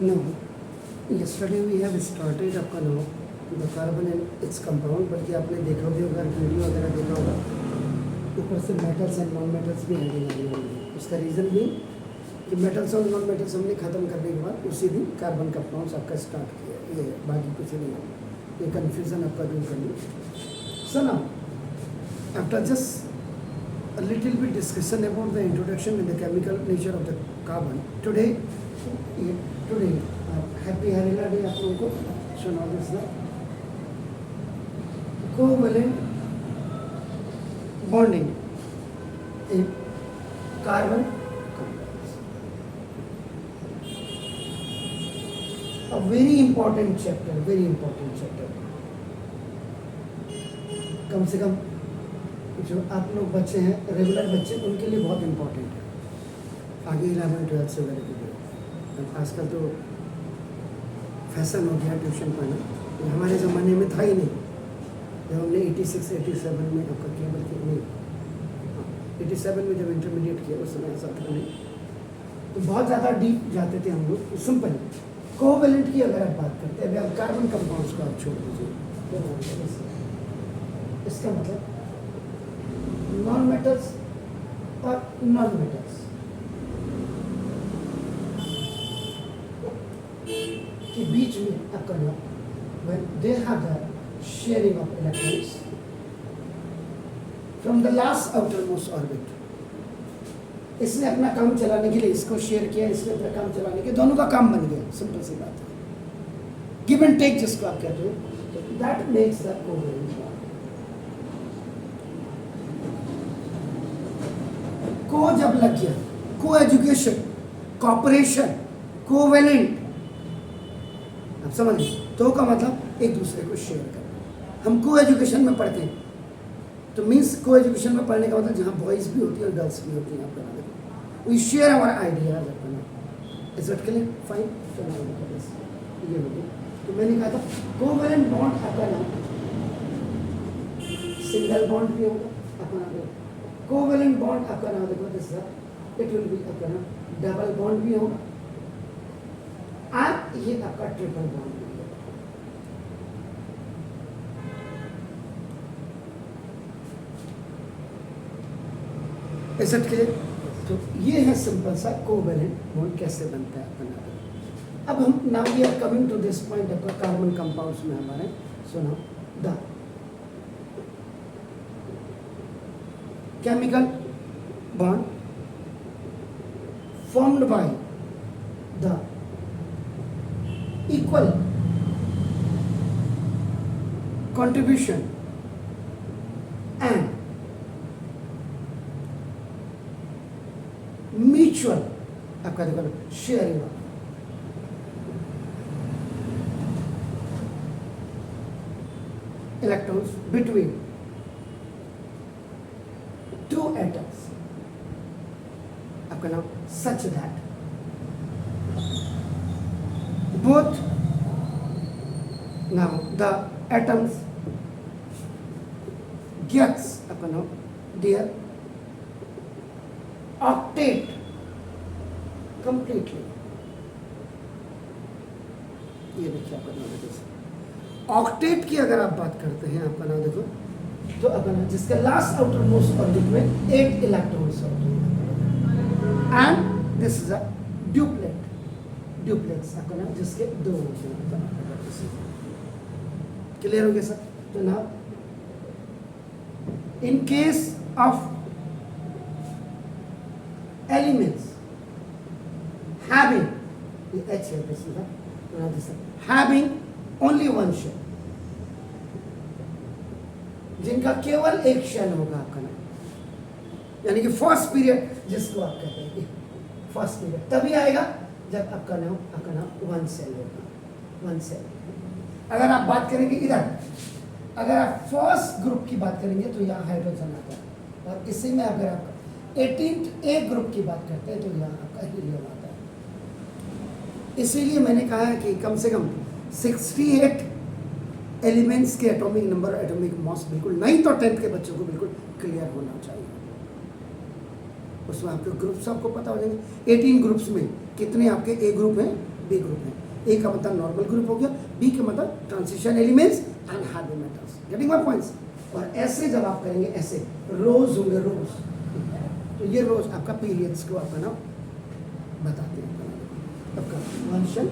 No, yesterday we have started आपका know the carbon and its compound, बल्कि आपने देखा भी होगा, वीडियो वगैरह देखा होगा, ऊपर से मेटल्स एंड नॉन मेटल्स भी हेडिंग आई होंगी। उसका रीज़न भी कि मेटल्स और नॉन मेटल्स हमने ख़त्म करने के बाद उसी दिन कार्बन कंपाउंड्स आपका स्टार्ट किया, ये बाकी कुछ नहीं है, ये कन्फ्यूज़न आपका दूर करनी। So now after just a little bit discussion about the introduction and the chemical nature of the carbon. Today, happy Harila Day आप लोगों को सुना दूसरा covalent bonding in carbon compounds. A very important chapter. कम से कम जो आप लोग बच्चे हैं, रेगुलर बच्चे, उनके लिए बहुत इम्पोर्टेंट है आगे 11-12 से वगैरह के लिए। आजकल तो फैशन हो गया ट्यूशन पढ़ना, तो हमारे ज़माने में था ही नहीं। जब हमने 86-87 में आपका केवल के नहीं 87 में जब इंटरमीडिएट किया उस समय ऐसा था नहीं, तो बहुत ज़्यादा डीप जाते थे हम लोग। सिंपल कोवेलेंट की अगर आप बात करते हैं, अभी कार्बन कंपाउंड्स को आप छोड़ दीजिए, इसका मतलब नॉन मेटल्स और नॉन मेटल्स के बीच में आपका when they have the sharing of electrons from the last outermost orbit, इसने अपना काम चलाने के लिए इसको शेयर किया, इसने अपना काम चलाने के, दोनों का काम बन गया। सिंपल सी बात है, गिव एंड टेक जिसको आप कहते हो, that makes the covalent bond. को जब लग गया, को एजुकेशन, कॉपरेशन, कोवेलेंट, आप समझ गए, तो का मतलब एक दूसरे को शेयर करना। हम को एजुकेशन में पढ़ते हैं, तो मीन्स को एजुकेशन में पढ़ने का मतलब जहाँ बॉयज़ भी होती है और गर्ल्स भी होती हैं, आपका नाम वी शेयर आवर आइडियाज अपना। Is it clear? फाइन, ये हो गया। तो मैंने कहा था कोवेलेंट बॉन्ड आपका नाम सिंगल बॉन्ड भी होगा, अपना कोवेलेंट बॉन्ड आपका नाम देखो, दिस इट विल बी आपका नाम डबल बॉन्ड भी होगा, और ये आपका ट्रिपल बॉन्ड भी होगा। Is it clear? तो ये है सिंपल सा कोवेलेंट बॉन्ड कैसे बनता है अपना। अब हम now we are coming to this point आपका कार्बन कंपाउंड्स में हमारे। सुनो, the chemical bond formed by the equal contribution and mutual आपका देखो sharing of electrons between two atoms, आपका नाम such that both now the atoms gets आपका नाम their octet completely। ये देखिए आपका नाम देखो, ऑक्टेट की अगर आप बात करते हैं, आपका नाम देखो, तो अपना जिसके लास्ट आउटर मोस्ट ऑर्बिट में 8 इलेक्ट्रॉन्स होते हैं, and this is a duplex अपना जिसके 2 होते हैं। क्लियर हो गया सर? तो ना in case of elements having H है, this is having only one shell, जिनका केवल एक शेल होगा आपका नाम, यानी कि फर्स्ट पीरियड जिसको आप कहते हैं, फर्स्ट पीरियड तभी आएगा जब आपका नाम 1 सेल होगा, 1 सेल। अगर आप बात करेंगे इधर, अगर आप फर्स्ट ग्रुप की बात करेंगे तो यहाँ हाइड्रोजन आता है, और इसी में अगर आप 18th ए ग्रुप की बात करते हैं तो यहाँ आपका हीलियम आता है। इसीलिए मैंने कहा है कि कम से कम 68 एलिमेंट्स के एटॉमिक नंबर, एटॉमिक मास बिल्कुल 9th और 10th के बच्चों को बिल्कुल क्लियर होना चाहिए। उसमें आपके ग्रुप्स आपको पता हो जाएंगे, 18 ग्रुप्स में कितने आपके ए ग्रुप हैं, बी ग्रुप है। ए का मतलब नॉर्मल ग्रुप हो गया, बी का मतलब transition elements and heavy metals. Getting my points. और ऐसे जब आप करेंगे ऐसे रोज होंगे रोज, तो ये रोज आपका पीरियड्स को आपका नाम बताते हैं। आपका वंशन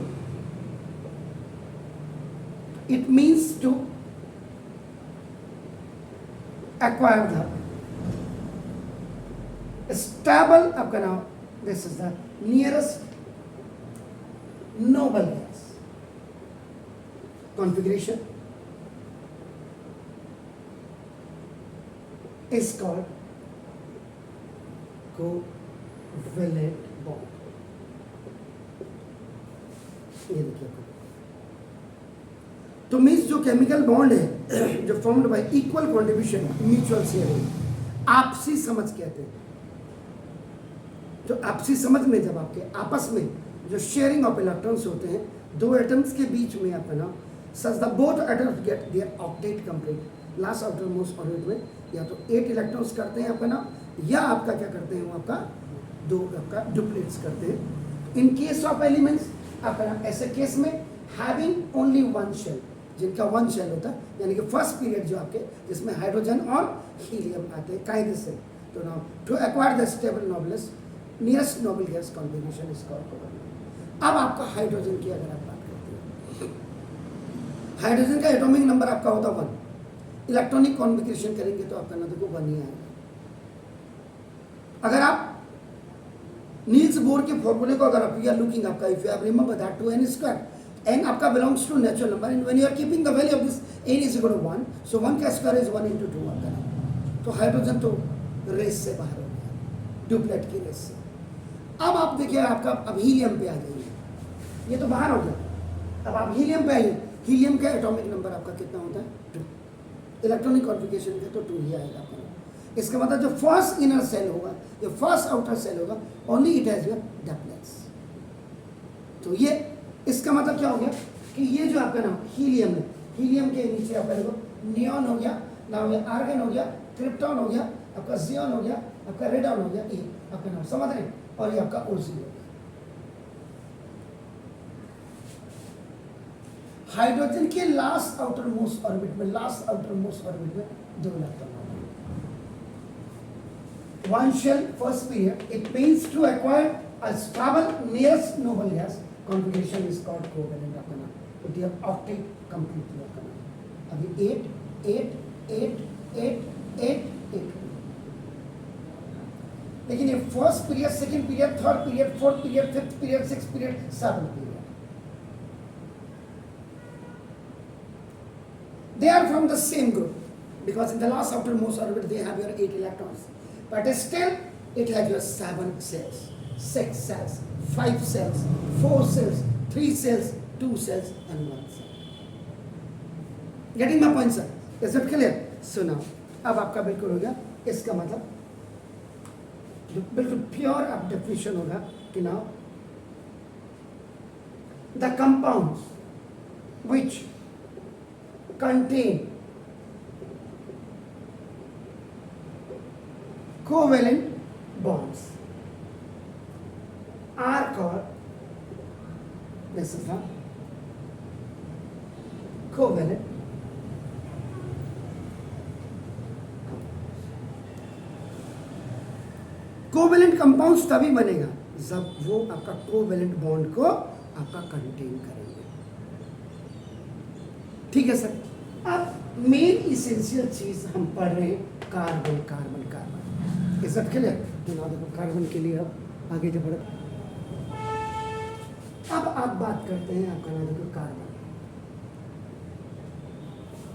it means to acquire the stable आपका नाम, this is the nearest noble gas configuration is called covalent bond। ये देखिए, तो मीन्स जो केमिकल बॉन्ड है जो formed y equal contribution mutual sharing, आपसी समझ कहते हैं। जो आपसी समझ में जब आपके आपस में जो शेयरिंग ऑफ इलेक्ट्रॉन्स होते हैं दो एटम्स के बीच में आपका नाम, such the both atoms get their octet complete. Last outer most orbit में या तो 8 इलेक्ट्रॉन्स करते हैं आपका नाम, या आपका क्या करते हैं वो आपका दो आपका डुप्लीट्स करते हैं। इन केस ऑफ एलिमेंट्स आपका नाम ऐसे केस में हैविंग ओनली वन शेल, जिनका वन शेल होता है, यानी कि फर्स्ट पीरियड जो आपके जिसमें हाइड्रोजन और हीलियम आते हैं कायदे से। तो now to acquire the stable nobles nearest noble gas configuration is called covalent. अब आपका हाइड्रोजन की अगर आप बात करते हैं, हाइड्रोजन का एटॉमिक नंबर आपका होता 1, इलेक्ट्रॉनिक कॉन्फिगरेशन करेंगे तो आपका नंबर को 1 ही आएगा। अगर आप नील्स बोर के फॉर्मूले को अगर आप यू आर लुकिंग आपका, if you have remember that 2n², n आपका belongs to natural number and when you are keeping the value of this n is equal to 1, so 1 का स्क्वायर इज 1 × 2 आपका नाम। तो हाइड्रोजन तो race से बाहर हो गया, डुप्लेट की रेस से। अब आप देखिए आपका अब हीलियम पे आ जाइए, ये तो बाहर हो गया। अब आप हीलियम पे आइए, हीलियम का एटॉमिक नंबर आपका कितना होता है 2, इलेक्ट्रॉनिक कॉन्फिगरेशन का तो 2 ही आएगा आपका। इसका मतलब जो फर्स्ट इनर सेल होगा, जो फर्स्ट आउटर सेल होगा, only it has your doublets. तो ये इसका मतलब क्या हो गया कि ये जो आपका नाम हीलियम है, हीलियम के नीचे आपका देखो नियॉन हो गया, नाम ये आर्गन हो गया, क्रिप्टॉन हो गया, आपका जियॉन हो गया, आपका रेडॉन हो गया, ये आपका नाम समझ रहे हैं, और ये आपका ओजी हो गया। हाइड्रोजन के लास्ट आउटर मोस्ट ऑर्बिट में 2 इलेक्ट्रॉन होंगे। One shell first period, it means to acquire a stable nearest noble gas configuration is called covalent आपका नाम। तो दिया octet completely आपका नाम। अभी 8 8 8 8 8 8, लेकिन ये first period, second period, third period, fourth period, fifth period, sixth period, seventh period, they are from the same group because in the last outermost orbit they have your 8 electrons, but still it has your 7 cells, 6 cells, 5 cells, 4 cells, 3 cells, 2 cells and 1 cell. Getting my point, sir? Is it clear? So now अब आपका बिल्कुल हो गया, इसका मतलब बिल्कुल pure अब definition होगा कि now the compounds which contain covalent bonds are called, this is the covalent covalent compounds तभी बनेगा जब वो आपका कोवेलेंट बॉन्ड को आपका कंटेन करेंगे। ठीक है सर। अब मेन इसेंशियल चीज हम पढ़ रहे हैं कार्बन कार्बन कार्बन। इस सब के लिए देखो कार्बन के लिए अब आगे जो बढ़े, अब आप बात करते हैं आपका नाम देखो कार्बन।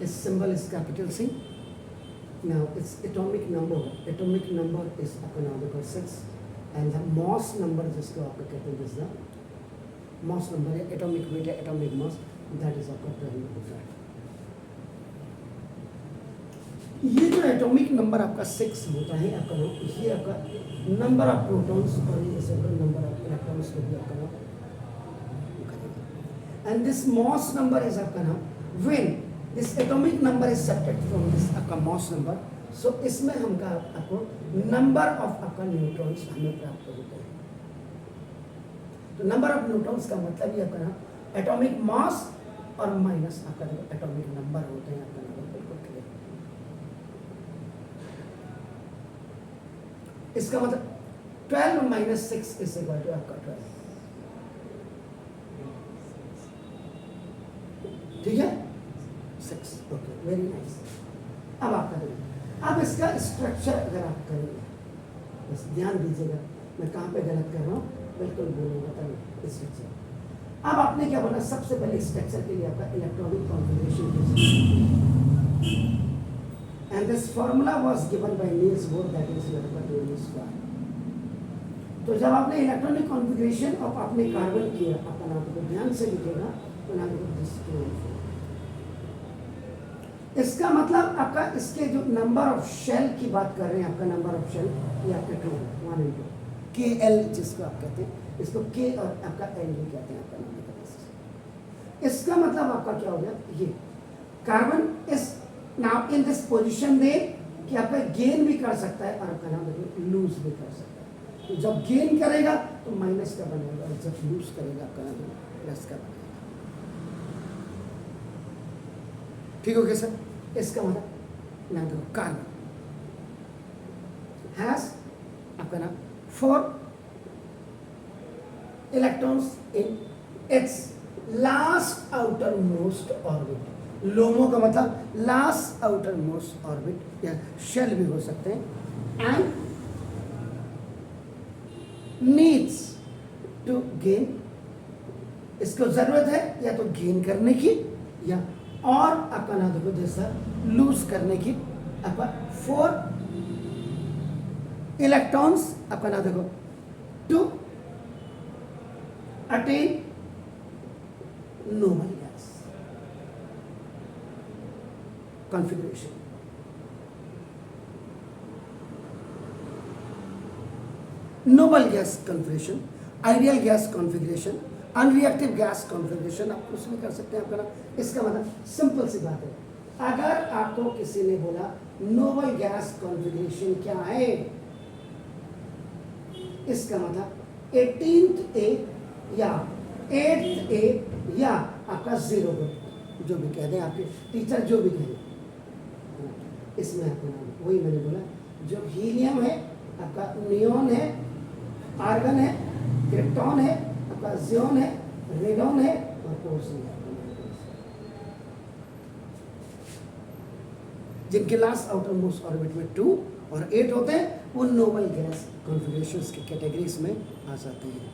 इस symbol is capital C. Now its atomic number is आपका नाम देखो 6 and the mass number जिसको आपको कहते हैं this the mass number है, atomic weight है, atomic mass, that is आपका 12. ये जो एटॉमिक नंबर आपका 6 होता है आपका नाम, ये आपका नंबर ऑफ प्रोटॉन्स और ये नंबर ऑफ इलेक्ट्रॉन्स को भी आपका नाम करेगा। And this mass number is आपका नाम when this atomic number is subtracted from this आपका मास नंबर, सो इसमें हमका आपको नंबर ऑफ आपका न्यूट्रॉन्स हमें प्राप्त होते हैं। तो नंबर ऑफ न्यूट्रॉन्स का मतलब ये आपका एटॉमिक मास और माइनस आपका देखो एटॉमिक नंबर होते हैं आपका नंबर बिल्कुल क्लियर। इसका मतलब 12 माइनस 6 इज इक्वल टू आपका 12, ठीक है 6। Okay very nice. अब आप करेंगे, अब इसका स्ट्रक्चर अगर आप करेंगे, बस ध्यान दीजिएगा मैं कहाँ पे गलत कर रहा हूँ, बिल्कुल बोलूँगा तभी स्ट्रक्चर। अब आपने क्या बोला, सबसे पहले स्ट्रक्चर के लिए आपका electronic configuration, and this formula was given by Niels Bohr, that is your. तो जब आपने इलेक्ट्रॉनिक कॉन्फ़िगरेशन और आपने कार्बन किया, आपका नाम को ध्यान से लिखेगा तो नाम को इसका मतलब आपका इसके जो नंबर ऑफ शेल की बात कर रहे हैं, आपका नंबर ऑफ शेल ये आपका 2 1 and 2 KL जिसको आप कहते हैं, इसको K और आपका L भी कहते हैं आपका नंबर। इसका मतलब आपका क्या हो गया, ये carbon is now in this position they कि आपका गेन भी कर सकता है और आपका नाम देखो लूज भी कर सकता है। तो जब गेन करेगा तो माइनस का बनेगा और जब लूज करेगा आपका नाम प्लस का बनेगा। ठीक हो गया सर। इसका मतलब नाम देखो कार्बन हैज आपका नाम 4 electrons in its last outer most orbit. लोमो का मतलब लास्ट आउटर मोस्ट ऑर्बिट या शेल भी हो सकते हैं। एंड नीड्स टू गेन, इसको जरूरत है या तो गेन करने की या और आपका ना देखो जैसा लूज करने की। आपका 4 इलेक्ट्रॉन्स आपका ना देखो to attain noble gas configuration. Noble gas configuration, ideal gas configuration, unreactive gas configuration आप उसमें कर सकते हैं आपका। इसका मतलब सिंपल सी बात है, अगर आपको किसी ने बोला नोबल गैस कॉन्फ़िगरेशन क्या है, इसका मतलब 18th A या 8th A या आपका 0 जो भी कह दें, आपके टीचर जो भी कहें, इसमें आपका नाम वही मैंने बोला, जो हीलियम है आपका, नियोन है, आर्गन है, क्रिप्टॉन है, आपका जियोन है, रेडॉन है और पोर्सिन है, जिनके लास्ट आउटर मोस्ट ऑर्बिट में 2 और 8 होते हैं, वो नोबल गैस कॉन्फ़िगरेशंस की कैटेगरीज में आ जाते हैं।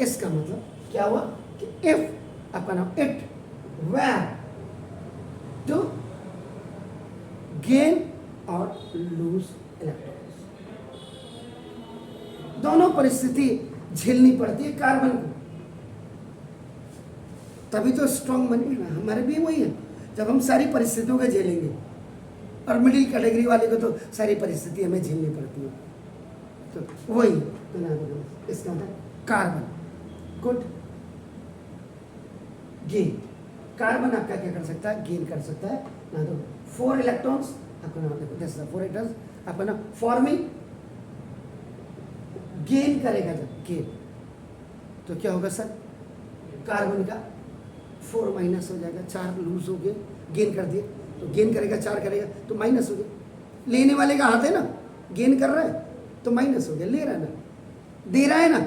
इसका मतलब क्या हुआ कि इफ आपका नाम इट वेयर टू गेन और लूज इलेक्ट्रॉन्स, दोनों परिस्थिति झेलनी पड़ती है कार्बन को, तभी तो स्ट्रॉन्ग बनेगा। हमारे भी वही है, जब हम सारी परिस्थितियों को झेलेंगे, और मिडिल कैटेगरी वाले को तो सारी परिस्थिति हमें झेलनी पड़ती है, तो वही इसका मतलब कार्बन गुड गेन। कार्बन आपका क्या कर सकता है, गेन कर सकता है ना, तो 4 इलेक्ट्रॉन्स आपको ना देखो दिस 4 इलेक्ट्रॉन्स आपको ना फॉर्मिंग गेन करेगा, जब गेन तो क्या होगा सर, कार्बन का 4 माइनस हो जाएगा, 4 लूज हो गए, गेन कर दिए तो गेन करेगा 4 करेगा तो माइनस हो गया। लेने वाले का हाथ है ना, गेन कर रहा है तो माइनस हो गया, ले रहा है ना, दे रहा है ना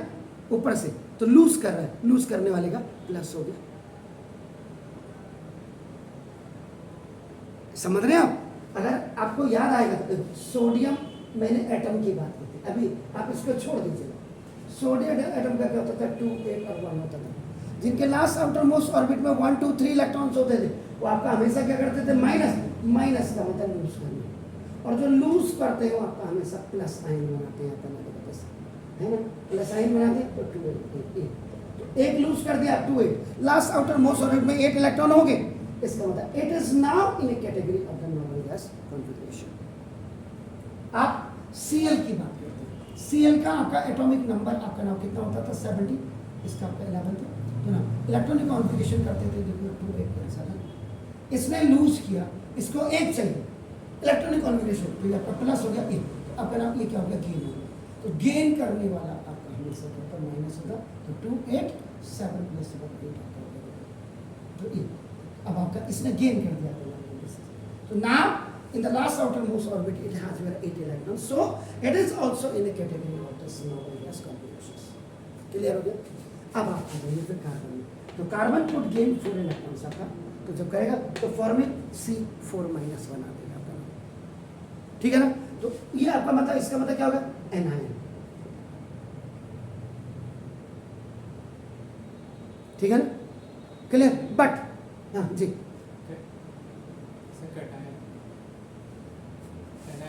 ऊपर से तो लूज कर रहा है, लूज करने वाले का प्लस हो गया। समझ रहे हैं आप? अगर आपको याद आएगा तो सोडियम मैंने एटम की बात की थी, अभी आप इसको छोड़ दीजिएगा। सोडियम एटम का क्या होता था, 2 8 और 1 होता था, जिनके लास्ट आउटर मोस्ट ऑर्बिट में 1 2 3 इलेक्ट्रॉन्स होते थे, वो आपका हमेशा क्या करते थे, माइनस का मतलब लूज करना, और जो लूज करते हैं वो आपका हमेशा प्लस साइन बनाते हैं, है ना, प्लस साइन बनाते हैं तो 2 8 एक लूज कर दिया 2 8, लास्ट आउटर मोस्ट ऑर्बिट में 8 इलेक्ट्रॉन हो गए, इसका मतलब it is now in A category of the normal gas configuration. आप Cl की बात करते हैं, Cl का आपका एटॉमिक नंबर आपका नाम कितना होता था, 70, इसका आपका 11 था, तो ना इलेक्ट्रॉनिक कॉन्फ़िगरेशन करते थे, देखो 2 8 ऐसा था, इसने लूज किया, इसको 1 चाहिए इलेक्ट्रॉनिक कॉन्फ़िगरेशन, तो ये आपका प्लस हो गया 1, तो आपका नाम ये क्या हो गया, गेन हो गया। तो गेन करने वाला आपका मिल सकता है, माइनस होगा तो 2 8 7 प्लस 8 आपका हो जाएगा। तो ये अब आपका इसने गेन कर दिया तो now in the last outermost orbit it has where 8 electrons, so it is also in the category of the small gas combinations. Clear हो गया? अब आप आ जाइए फिर कार्बन में, तो कार्बन would gain 4 electrons आपका, तो जब करेगा तो फॉर्मिंग C4 माइनस बना देगा आपका, ठीक है ना? तो ये आपका मतलब, इसका मतलब क्या होगा? एनायन, ठीक है ना? क्लियर? बट हाँ जी,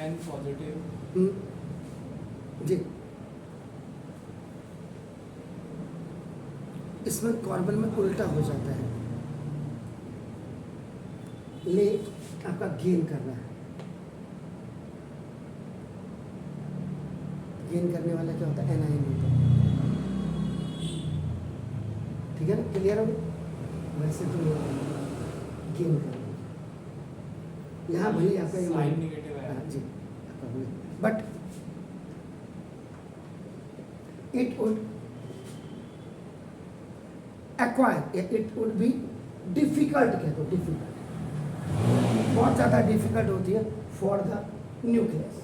एन पॉजिटिव जी, इसमें कार्बन में उल्टा हो जाता है, ले आपका गेन करना है, गेन करने वाला क्या होता है? एनायन होता है, ठीक है ना? क्लियर हो गया? वैसे तो गेन करना यहाँ भले आपका ये साइन नेगेटिव है जी, but it would acquire, it would be difficult, कह दो difficult, बहुत ज़्यादा डिफिकल्ट होती है फॉर द न्यूक्लियस।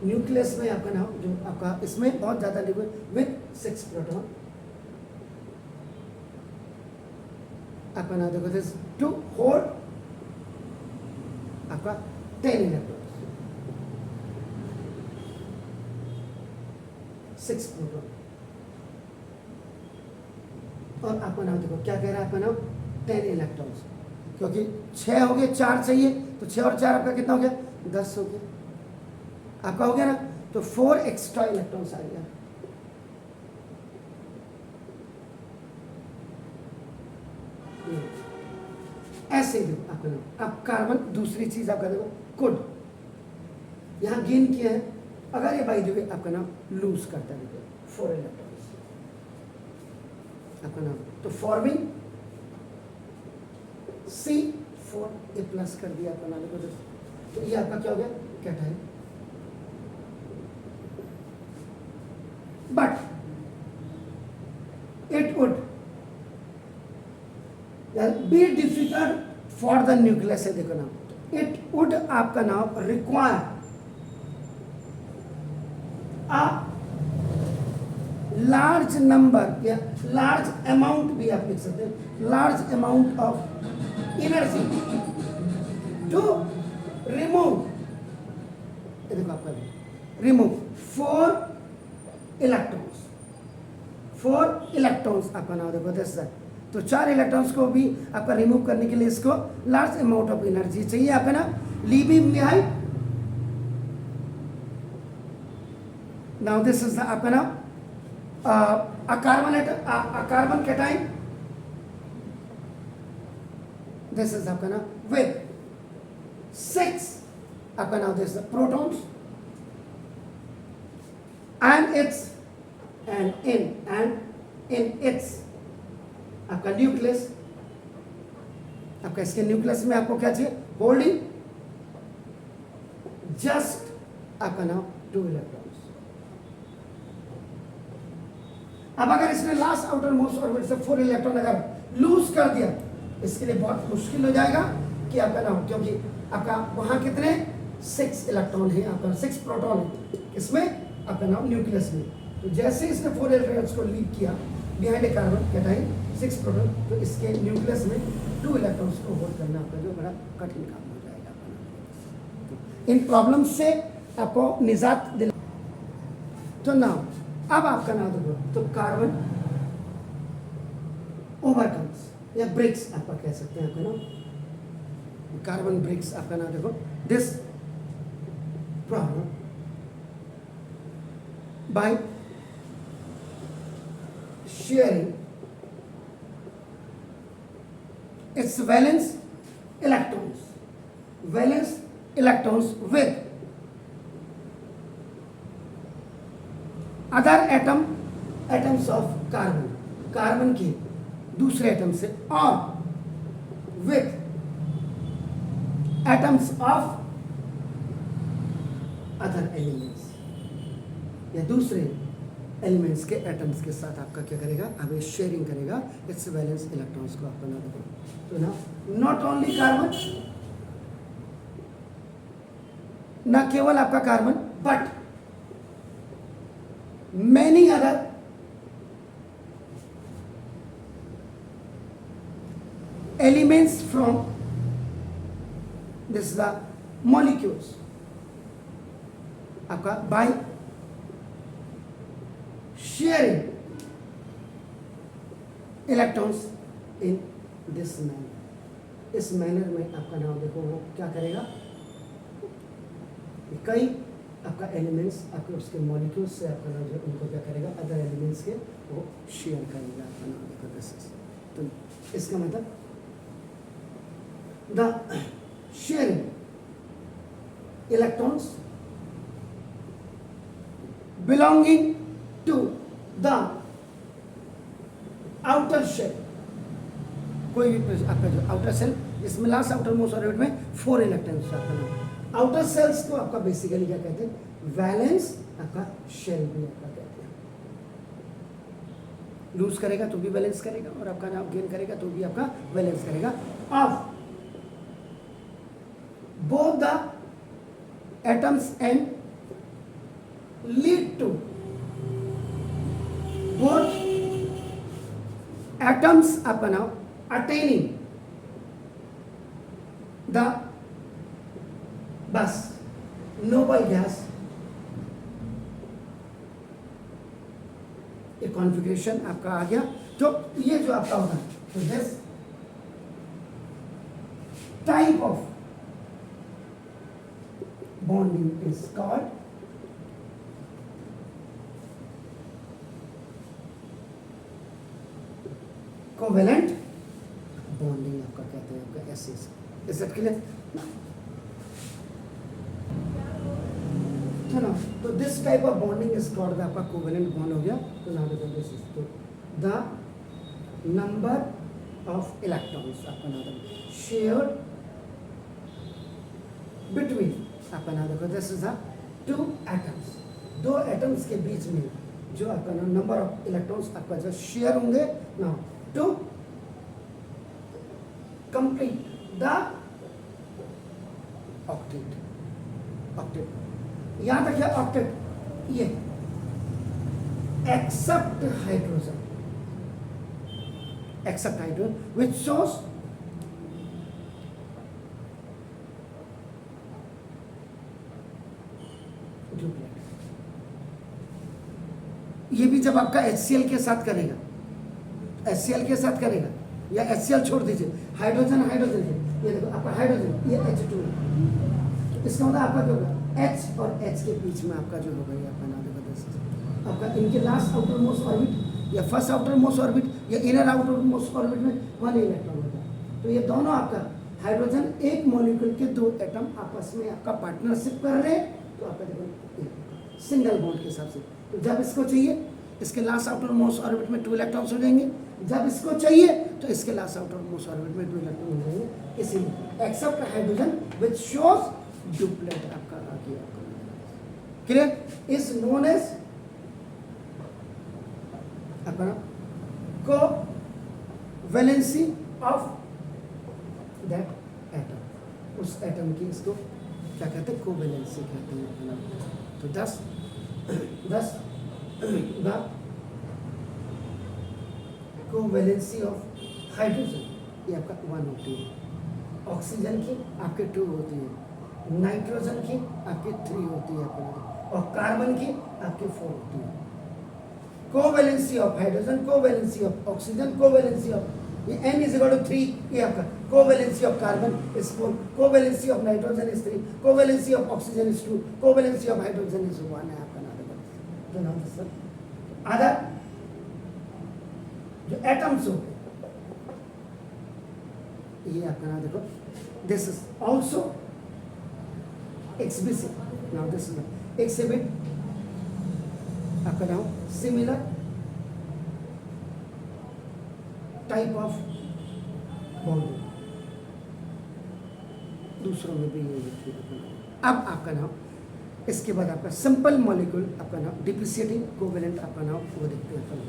न्यूक्लियस में आपका नाम जो आपका इसमें बहुत ज़्यादा विथ 6 प्रोटॉन, आपका नाम देखो दिस टू होल्ड आपका 10 इलेक्ट्रॉन, 6 प्रोटॉन, और आपका नाम देखो क्या कह रहा है आपका नाम? 10 इलेक्ट्रॉन्स, क्योंकि 6 हो गए, 4 चाहिए, तो 6 और 4 आपका कितना हो गया? 10 हो गया, आपका हो गया ना? तो 4 एक्स्ट्रा इलेक्ट्रॉन्स आ गया, ऐसे ही आपका नाम। अब कार्बन दूसरी चीज आपका देखो, कुड यहां गेन किया है, अगर ये बाई द वे आपका नाम लूज करता है, देखो 4 इलेक्ट्रॉन्स आपका नाम, तो फॉर्मिंग C4 ए प्लस कर दिया आपका नाम, देखो तो ये आपका क्या हो गया? Cation. But it would be difficult for the nucleus है, देखो नाम, इट वुड आपका नाम रिक्वायर अ लार्ज नंबर या लार्ज अमाउंट भी आप लिख सकते हैं, large amount of energy to remove, देखो आपका रिमूव 4 इलेक्ट्रॉन्स, 4 इलेक्ट्रॉन्स आपका नाम देखो दिस, तो 4 इलेक्ट्रॉन्स को भी आपका रिमूव करने के लिए इसको लार्ज अमाउंट ऑफ एनर्जी चाहिए आपका ना, leaving behind, now this is the आपका नाम a carbon cation, this is आपका नाम with 6 आपका नाम this is the protons and in its आपका न्यूक्लियस, आपका इसके न्यूक्लियस में आपको क्या चाहिए? होल्डिंग जस्ट आपका नाम 2 इलेक्ट्रॉन्स। अब अगर इसने लास्ट आउटर मोस्ट ऑर्बिट से 4 इलेक्ट्रॉन अगर लूज कर दिया, इसके लिए बहुत मुश्किल हो जाएगा कि आपका नाम, क्योंकि आपका वहां कितने 6 इलेक्ट्रॉन है, आपका 6 प्रोटॉन है इसमें आपका नाम न्यूक्लियस में, तो जैसे इसने 4 इलेक्ट्रॉन्स को लीव किया behind a carbon cation 6 proton, तो इसके न्यूक्लियस में 2 इलेक्ट्रॉन्स को होल्ड करना आपका जो बड़ा कठिन काम हो जाएगा। इन प्रॉब्लम से आपको निजात दिला, तो नाउ अब आपका नाम देखो, तो कार्बन ओवरकम्स या ब्रेक्स आपका कह सकते हैं आपका नाम, कार्बन ब्रेक्स आपका नाम देखो this problem by sharing its valence electrons with other atoms of carbon के दूसरे एटम से, और with atoms of other elements, या दूसरे एलिमेंट्स के एटम्स के साथ आपका क्या करेगा, अब ये शेयरिंग करेगा इट्स वैलेंस इलेक्ट्रॉन्स को आपका ना देखो। तो ना नॉट ओनली कार्बन, ना केवल आपका carbon, but many other elements from this the molecules आपका by sharing electrons in this manner, इस मैनर में आपका नाम देखो वो क्या करेगा, कई आपका एलिमेंट्स आपके उसके मॉलिक्यूल्स से आपका नाम जो उनको क्या करेगा, अदर एलिमेंट्स के वो शेयर करेगा आपका नाम देखो दिस इज। तो इसका मतलब the sharing electrons belonging to the outer shell, कोई भी आपका जो आउटर सेल, इसमें लास्ट आउटर मोस्ट ऑर्बिट में 4 इलेक्ट्रॉन्स आपका नाम। आउटर सेल्स को आपका बेसिकली क्या कहते हैं, वैलेंस आपका शेल भी आपका कहते हैं। लूज करेगा तो भी वैलेंस करेगा और आपका नाम गेन करेगा तो भी आपका वैलेंस करेगा। Of both the atoms and lead to both atoms आपका नाम attaining the बस noble gas, ये कॉन्फ़िगरेशन आपका आ गया। तो ये जो आपका होगा, तो this type of bonding is called covalent bonding आपका कहते हैं आपका ऐसे। Is that clear? चलो, तो this type of bonding is called आपका कोवेलेंट बॉन्ड हो गया। तो नाउ दिस इज तो द नंबर ऑफ इलेक्ट्रॉन्स आपका नाम शेयर्ड बिटवीन आपका नाम देखो दिस इज टू एटम्स, दो एटम्स के बीच में जो आपका नंबर ऑफ इलेक्ट्रॉन्स आपका जो शेयर होंगे ना to complete the octet. Octet यहां तक है ऑक्टेट, ये except hydrogen, except hydrogen which shows ये भी जब आपका HCl के साथ करेगा, HCl के साथ करेगा या HCl छोड़ दीजिए, हाइड्रोजन हाइड्रोजन ये देखो आपका हाइड्रोजन ये H2, इसका मतलब आपका जो होगा H और H के बीच में आपका जो होगा ये आपका नाम देखो आपका इनके लास्ट आउटर मोस्ट ऑर्बिट या फर्स्ट आउटर मोस्ट ऑर्बिट या इनर आउटर मोस्ट ऑर्बिट में 1 इलेक्ट्रॉन होता है। तो ये दोनों आपका हाइड्रोजन एक मॉलिक्यूल के 2 एटम आपस में आपका पार्टनरशिप कर रहे हैं, तो आपका देखो सिंगल बॉन्ड के हिसाब से। तो जब इसको चाहिए इसके लास्ट आउटर मोस्ट ऑर्बिट में 2 इलेक्ट्रॉन्स हो जाएंगे, जब इसको चाहिए तो इसके लास्ट आउटर मोस्ट ऑर्बिट में 2 इलेक्ट्रॉन हो जाएंगे। इसीलिए except hydrogen which shows duplet आपका आ गया। क्लियर? इज नोन एज अपना कोवैलेंसी ऑफ दैट एटम, उस एटम की इसको क्या कहते हैं, कोवैलेंसी कहते हैं। तो 10 the कोवैलेंसी ऑफ हाइड्रोजन ये आपका 1 होती है, ऑक्सीजन की आपके 2 होती है, नाइट्रोजन की आपके 3 होती है आपके, और कार्बन की आपके 4 होती है। Covalency of hydrogen, covalency of oxygen, covalency of ये n इज इक्वल टू 3, ये आपका covalency of carbon is 4, covalency of nitrogen is 3, covalency of oxygen is 2, covalency of hydrogen is 1 है आपका नाम। तो नाम सर अदर जो एटम्स हो ये आपका नाम देखो this is also exhibit. Now this is exhibit आपका नाम सिमिलर टाइप ऑफ बॉन्डिंग, दूसरों में भी ये। अब आपका नाम इसके बाद आपका सिंपल मॉलिक्यूल आपका नाम डिप्रिसिएटिंग कोवेलेंट आपका नाम वो देखते हैं अपन।